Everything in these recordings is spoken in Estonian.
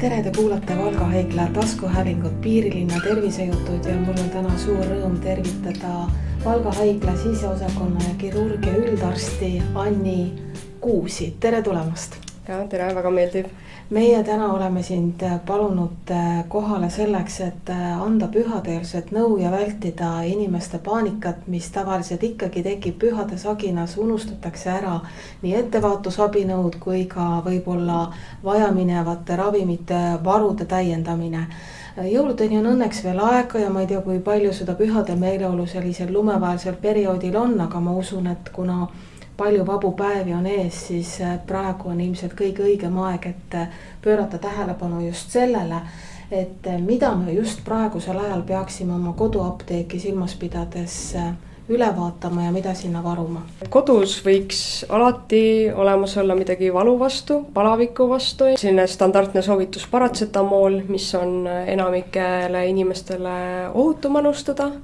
Tere, te kuulate Valga haigla taskuhäälingut Piirilinna tervisejutud ja mul on täna suur rõõm tervitada Valga haigla siseosakonna ja kirurgia üldarsti Anni Kuusi. Tere tulemast! Ja, tere, väga meeldib. Meie täna oleme sind palunud kohale selleks, et anda pühadeelset nõu ja vältida inimeste paanikat, mis tavaliselt ikkagi tekib pühade saginas, unustatakse ära nii ettevaatusabinõud kui ka võib-olla vajaminevate ravimite varude täiendamine. Jõuludeni on õnneks veel aega ja ma ei tea, kui palju seda pühade meeleolu sellisel lumevaelisel perioodil on, aga ma usun, et kuna palju vabu päevi on ees, siis praegu on ilmselt kõige õigem aeg, et pöörata tähelepanu just sellele, et mida me just praegusel ajal peaksime oma koduapteeki silmas pidades üle vaatama ja mida sinna varuma. Kodus võiks alati olemas olla midagi valu vastu, palaviku vastu. Selline standardne soovitus paratsetamool, mis on enamikele inimestele ohutu manustada.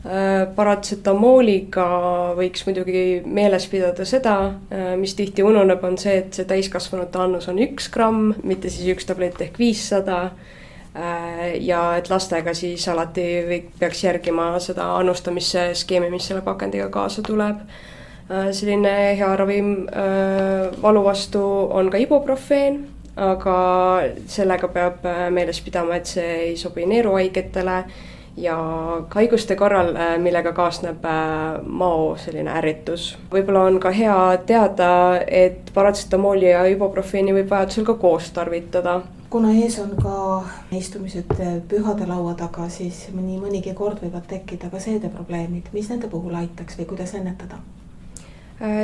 Paratsetamooliga võiks muidugi meeles pidada seda, mis tihti ununeb, on see, et see täiskasvanute annus on 1 gramm, mitte siis 1 tablett ehk 500. Ja et lastega siis alati peaks järgima seda annustamise skeemi, mis selle pakendiga kaasa tuleb. Selline hea ravim valu vastu on ka ibuprofeen, aga sellega peab meeles pidama, et see ei sobi neeruhaigetele ja haiguste korral, millega kaasneb mao selline ärritus. Võib-olla on ka hea teada, et paratsetamooli ja ibuprofeeni võib vajadusel ka koos tarvitada. Kuna ees on ka istumised pühade laua taga, siis nii mõnigi kord võivad tekkida ka seedeprobleemid. Mis nende puhul aitaks või kuidas ennetada?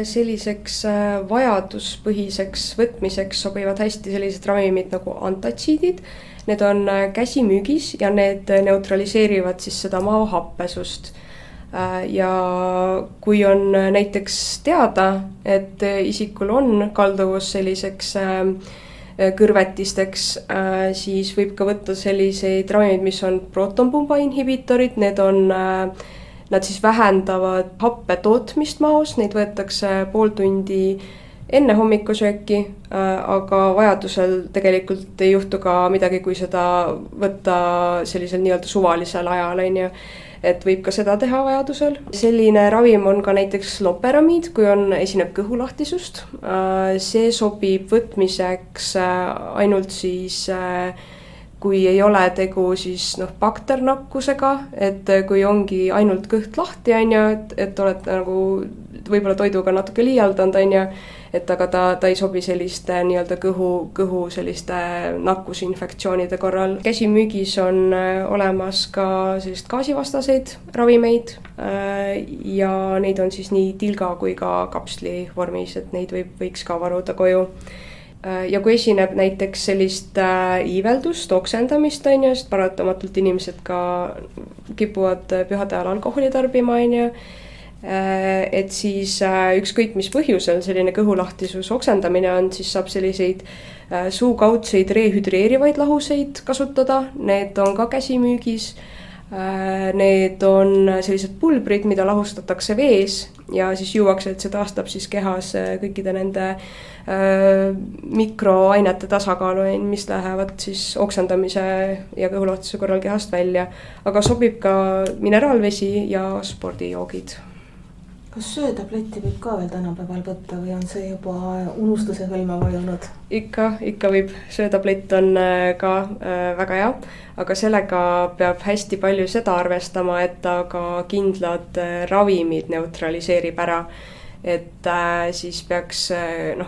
Selliseks vajaduspõhiseks võtmiseks sobivad hästi sellised ravimid nagu antatsiidid. Need on käsimüügis ja need neutraliseerivad siis seda maohappesust. Ja kui on näiteks teada, et isikul on kalduvus selliseks kõrvetisteks, siis võib ka võtta selliseid ravimeid, mis on protonpumba inhibitorid. Nad siis vähendavad happe tootmist maos, neid võetakse pool tundi enne hommikusööki, aga vajadusel tegelikult ei juhtu ka midagi, kui seda võtta sellisel nii-öelda suvalisel ajal, et võib ka seda teha vajadusel. Selline ravim on ka näiteks loperamiid, kui esineb kõhulahtisust. See sobib võtmiseks ainult siis kui ei ole tegu siis bakternakkusega, et kui ongi ainult kõht lahti, et oled nagu võib-olla toiduga natuke liialdanud, et aga ta ei sobi selliste nii-öelda kõhu selliste nakkusinfektsioonide korral. Käsimüügis on olemas ka sellist gaasivastaseid ravimeid ja neid on siis nii tilga kui ka kapsli vormis, et neid võiks ka varuda koju. Ja kui esineb näiteks sellist iiveldust, oksendamist, sest paratamatult inimesed ka kipuvad pühade ajal alkoholi tarbima, et siis ükskõik mis põhjusel selline kõhulahtisus oksendamine on, siis saab selliseid suukaudseid rehüdreerivaid lahuseid kasutada. Need on ka käsimüügis. Need on sellised pulbrid, mida lahustatakse vees ja siis juuakse, et see taastab siis kehas kõikide nende mikroainete tasakaalu, mis lähevad siis oksendamise ja kõhulahtise korral kehast välja. Aga sobib ka mineraalvesi ja spordijoogid. Kas söötabletti võib ka veel tänapäeval võtta või on see juba unustuse hõlma vajunud? Ikka võib. Söötablett on ka väga hea, aga sellega peab hästi palju seda arvestama, et ta ka kindlad ravimid neutraliseerib ära. Et siis peaks,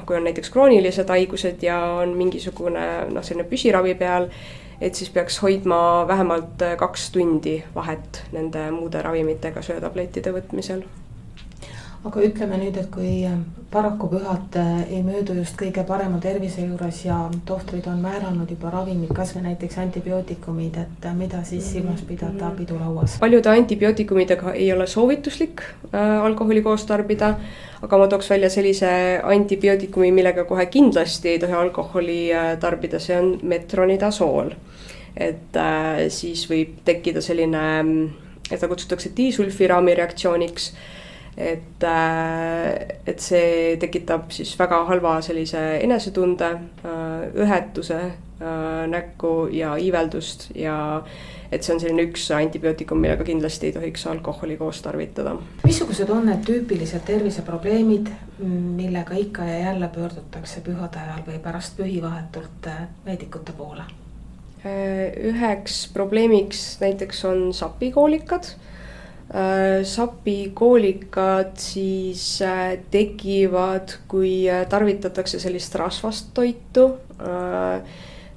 kui on näiteks kroonilised haigused ja on mingisugune selline püsiravi peal, et siis peaks hoidma vähemalt 2 tundi vahet nende muude ravimitega söötablettide võtmisel. Aga ütleme nüüd, et kui paraku pühad ei möödu just kõige parema tervise juures ja tohtrid on määranud juba ravimid, kas või näiteks antibiootikumid, et mida siis silmas pidada pidulauas? Paljude antibiootikumidega ei ole soovituslik alkoholi koos tarbida, aga ma tooks välja sellise antibiootikumi, millega kohe kindlasti ei tohi alkoholi tarbida, see on metronidasool. Et siis võib tekkida selline, et ta kutsutakse disulfiraami reaktsiooniks. et see tekitab siis väga halva sellise enesetunde, ühetuse näkku ja iiveldust ja et see on selline üks antibiootikum, millega kindlasti ei tohiks alkoholi koos tarvitada. Missugused on need tüüpilised terviseprobleemid, millega ikka ja jälle pöördutakse pühade ajal või pärast pühi vahetult meedikute poole? Üheks probleemiks näiteks on sapikoolikad. Sapikoolikad siis tekivad, kui tarvitatakse sellist rasvast toitu,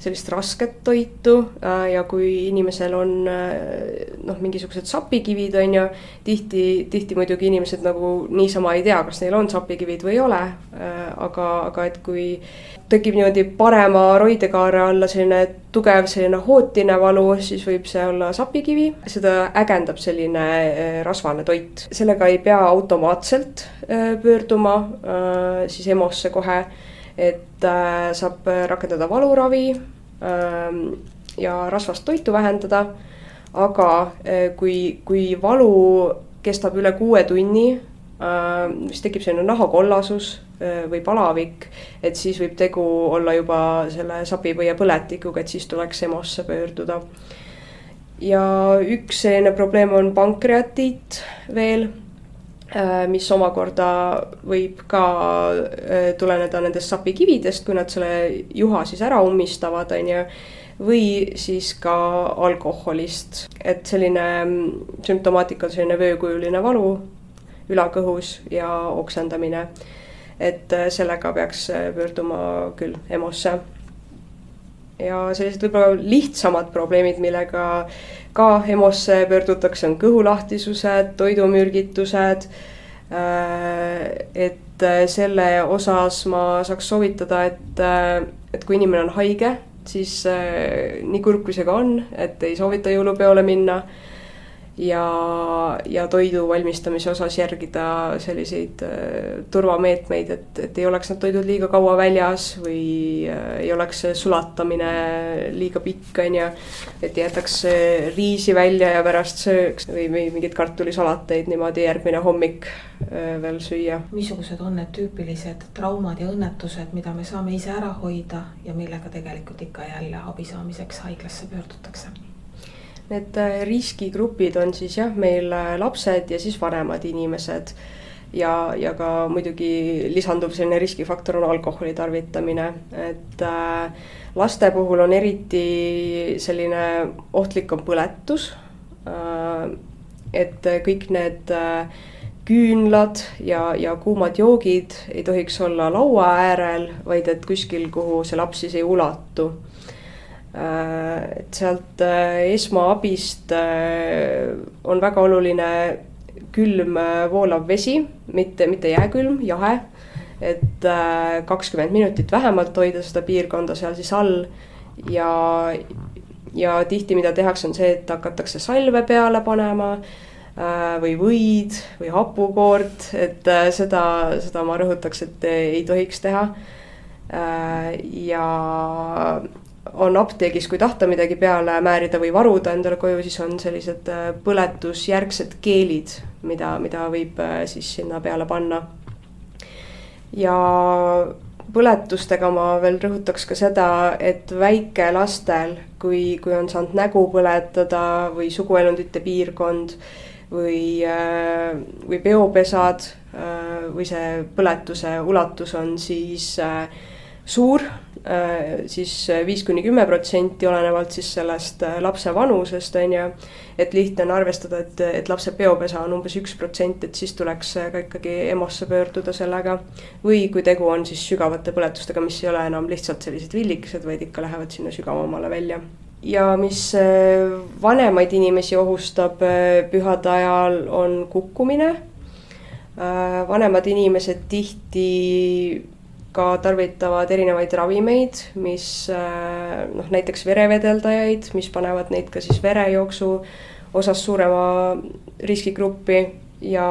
sellist rasket toitu ja kui inimesel on mingisugused sapikivid on ju, tihti muidugi inimesed nagu niisama ei tea, kas neil on sapikivid või ei ole, aga et kui tekib niimoodi parema roidekaare alla selline tugev selline hootine valu, siis võib see olla sapikivi, seda ägendab selline rasvane toit. Sellega ei pea automaatselt pöörduma siis EMO-sse kohe, et saab rakendada valuravi ja rasvast toitu vähendada, aga kui valu kestab üle 6 tunni, mis tekib selline nahakollasus või palavik, et siis võib tegu olla juba selle sapipõie põletikuga, et siis tuleks EMO-sse pöörduda. Ja üks selline probleem on pankreatiit veel, mis omakorda võib ka tuleneda nendest sapikividest, kui nad selle juha siis ära ummistavad, on ju, või siis ka alkoholist. Et selline sümptomaatika on selline vöökujuline valu ülakõhus ja oksendamine. Et sellega peaks pöörduma küll EMO-sse. Ja sellised võib-olla lihtsamad probleemid, millega ka EMO-sse pöördutakse, on kõhulahtisused, toidumürgitused. Et selle osas ma saaks soovitada, et kui inimene on haige, siis nii kurb kui see ka on, et ei soovita jõulupeole minna. Ja toidu valmistamise osas järgida selliseid turvameetmeid, et ei oleks need toidud liiga kaua väljas või ei oleks sulatamine liiga pikk, on ju, et jätaks riisi välja ja pärast sööks või mingid kartulisalateid niimoodi järgmine hommik veel süüa. Missugused on need tüüpilised traumad ja õnnetused, mida me saame ise ära hoida ja millega tegelikult ikka jälle abi saamiseks haiglasse pöördutakse? Need riskigrupid on siis meil lapsed ja siis vanemad inimesed ja ka muidugi lisanduv selline riskifaktor on alkoholi tarvitamine, et laste puhul on eriti selline ohtlik on põletus, et kõik need küünlad ja kuumad joogid ei tohiks olla laua äärel, vaid et kuskil, kuhu see laps siis ei ulatu. Et sealt esmaabist on väga oluline külm voolav vesi, mitte jääkülm, jahe, et 20 minutit vähemalt hoida seda piirkonda seal siis all ja tihti mida tehakse on see, et hakatakse salve peale panema või võid või hapukoort, et seda ma rõhutaks, et ei tohiks teha ja on apteegis, kui tahta midagi peale määrida või varuda endale koju, siis on sellised põletusjärgsed keelid, mida võib siis sinna peale panna. Ja põletustega ma veel rõhutaks ka seda, et väikelastel, kui on saanud nägu põletada või suguelundite piirkond või peopesad või see põletuse ulatus on siis suur, siis 5–10% olenevalt siis sellest lapse vanusest, on ju, et lihtne on arvestada, et lapse peopesa on umbes 1%, et siis tuleks ka ikkagi EMO-sse pöörduda sellega. Või kui tegu on siis sügavate põletustega, mis ei ole enam lihtsalt sellised villikesed, vaid ikka lähevad sinna sügavamale välja. Ja mis vanemaid inimesi ohustab pühade ajal on kukkumine. Vanemad inimesed tihti ka tarvitavad erinevaid ravimeid, mis näiteks verevedeldajaid, mis panevad neid ka siis verejooksu osas suurema riskigruppi ja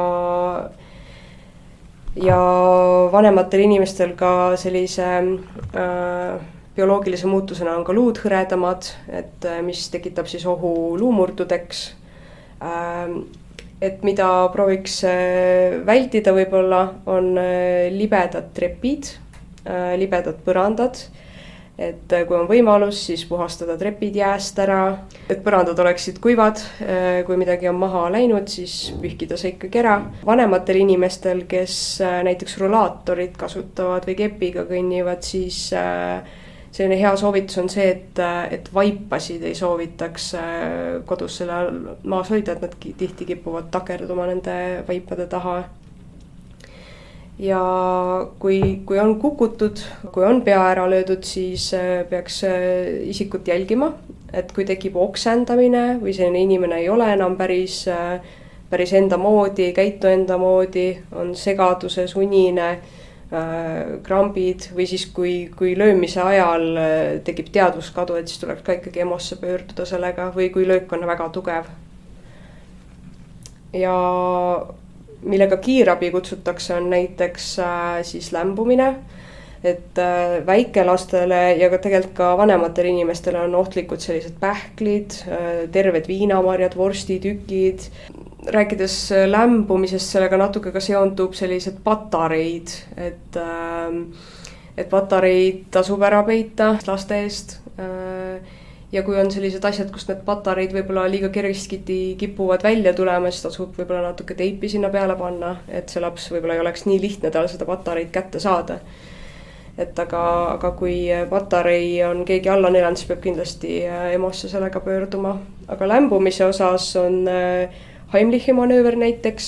vanematel inimestel ka sellise bioloogilise muutusena on ka luud hõredamad, et mis tekitab siis ohu luumurdudeks. et mida prooviks vältida võib-olla, on libedad trepid, libedad põrandad. Et kui on võimalus, siis puhastada trepid jääst ära, et põrandad oleksid kuivad, kui midagi on maha läinud, siis pühkida see ikkagi ära. Vanematel inimestel, kes näiteks rulaatorit kasutavad või kepiga kõnnivad, siis selline hea soovitus on see, et vaipasid ei soovitaks kodus selle maas hoida, et nad tihti kipuvad takerduma nende vaipade taha. Ja kui on kukutud, kui on pea ära löödud, siis peaks isikut jälgima, et kui tekib oksendamine või selline inimene ei ole enam päris enda moodi, ei käitu enda moodi, on segaduses, unine, krambid või siis kui löömise ajal tekib teadvuskadu, et siis tuleks ka ikkagi EMO-sse pöörduda sellega või kui löök on väga tugev. Ja millega kiirabi kutsutakse, on näiteks siis lämbumine, et väikelastele ja ka tegelikult ka vanematele inimestele on ohtlikud sellised pähklid, terved viinamarjad, vorstitukid. Rääkides lämbumisest, sellega natuke ka seondub sellised patareid, et patareid tasub ära peita laste eest. Ja kui on sellised asjad, kus need patareid võib-olla liiga kergesti kipuvad välja tulema, siis tasub võib-olla natuke teipi sinna peale panna, et see laps võib-olla ei oleks nii lihtne tal seda patareid kätte saada. Et aga kui patarei on keegi alla neelanud, siis peab kindlasti EMO-sse sellega pöörduma. Aga lämbumise osas on Heimlichi manööver näiteks.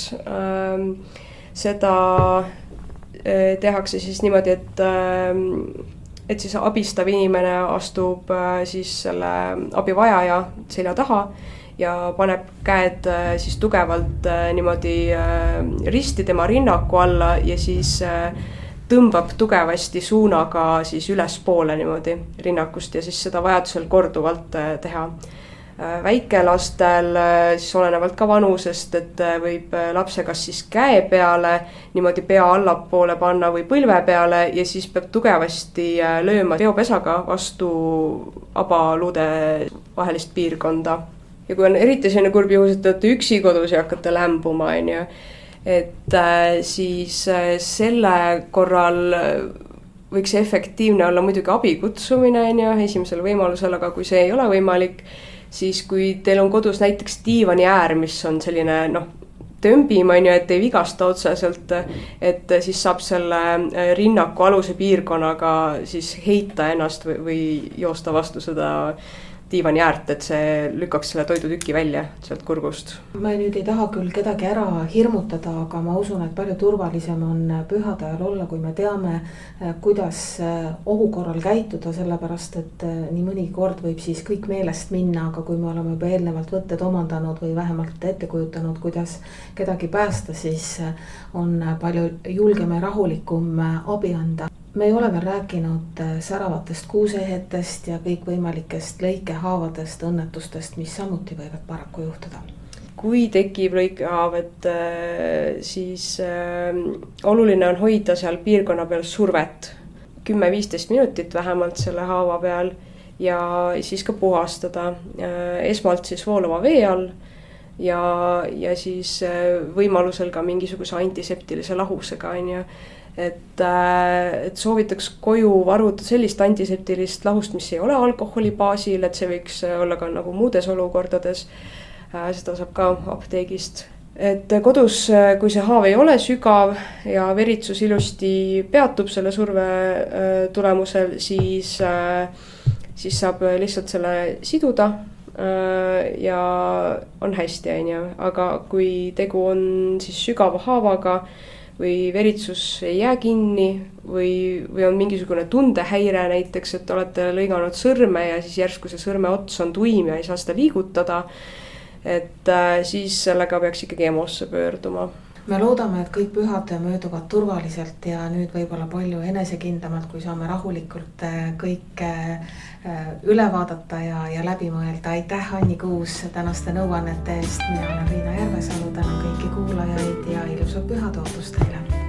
Seda tehakse siis niimoodi, et siis abistav inimene astub siis selle abivajaja selja taha ja paneb käed siis tugevalt niimoodi risti tema rinnaku alla ja siis tõmbab tugevasti suunaga siis ülespoole niimoodi rinnakust ja siis seda vajadusel korduvalt teha. Väikelastel siis olenevalt ka vanusest, et võib lapse kas siis käe peale niimoodi pea allapoole panna või põlve peale ja siis peab tugevasti lööma peopesaga vastu abaluude vahelist piirkonda. Ja kui on eriti selline kurb juhus, et te olete üksi kodus ja hakkate lämbuma, et siis selle korral võiks efektiivne olla muidugi abi kutsumine esimesel võimalusel, aga kui see ei ole võimalik, siis kui teil on kodus näiteks diivani äär, mis on selline tömbim, et ei vigasta otseselt, et siis saab selle rinnaku aluse piirkonnaga siis heita ennast või joosta vastu seda diivani äärt, et see lükkaks selle toidutüki välja sealt kurgust. Ma nüüd ei taha küll kedagi ära hirmutada, aga ma usun, et palju turvalisem on pühade ajal olla, kui me teame, kuidas ohukorral käituda, sellepärast et nii mõni kord võib siis kõik meelest minna, aga kui me oleme juba eelnevalt võtted omandanud või vähemalt ette kujutanud, kuidas kedagi päästa, siis on palju julgem ja rahulikum abi anda. Me ei ole veel rääkinud säravatest kuusehetest ja kõikvõimalikest lõikehaavadest, õnnetustest, mis samuti võivad paraku juhtuda. Kui tekib lõikehaav, et siis oluline on hoida seal piirkonna peal survet 10-15 minutit vähemalt selle haava peal ja siis ka puhastada. Esmalt siis voolava vee all ja siis võimalusel ka mingisuguse antiseptilise lahusega, et soovitaks koju varuda sellist antiseptilist lahust, mis ei ole alkoholi baasil, et see võiks olla ka nagu muudes olukordades. Seda saab ka apteegist. Et kodus, kui see haav ei ole sügav ja veritsus ilusti peatub selle surve tulemusel, siis saab lihtsalt selle siduda ja on hästi, aga kui tegu on siis sügava haavaga või veritsus ei jää kinni või on mingisugune tundehäire näiteks, et olete lõiganud sõrme ja siis järsku see sõrme ots on tuim ja ei saa seda liigutada, et siis sellega peaks ikkagi EMO-sse pöörduma. Me loodame, et kõik pühad mööduvad turvaliselt ja nüüd võib-olla palju enesekindlamalt, kui saame rahulikult kõik üle vaadata ja läbi mõelda. Aitäh, Anni Kuus, tänaste nõuannete eest. Mina olen Riina Järvesalu, tänan kõiki kuulajaid ja ilusat pühadootust teile.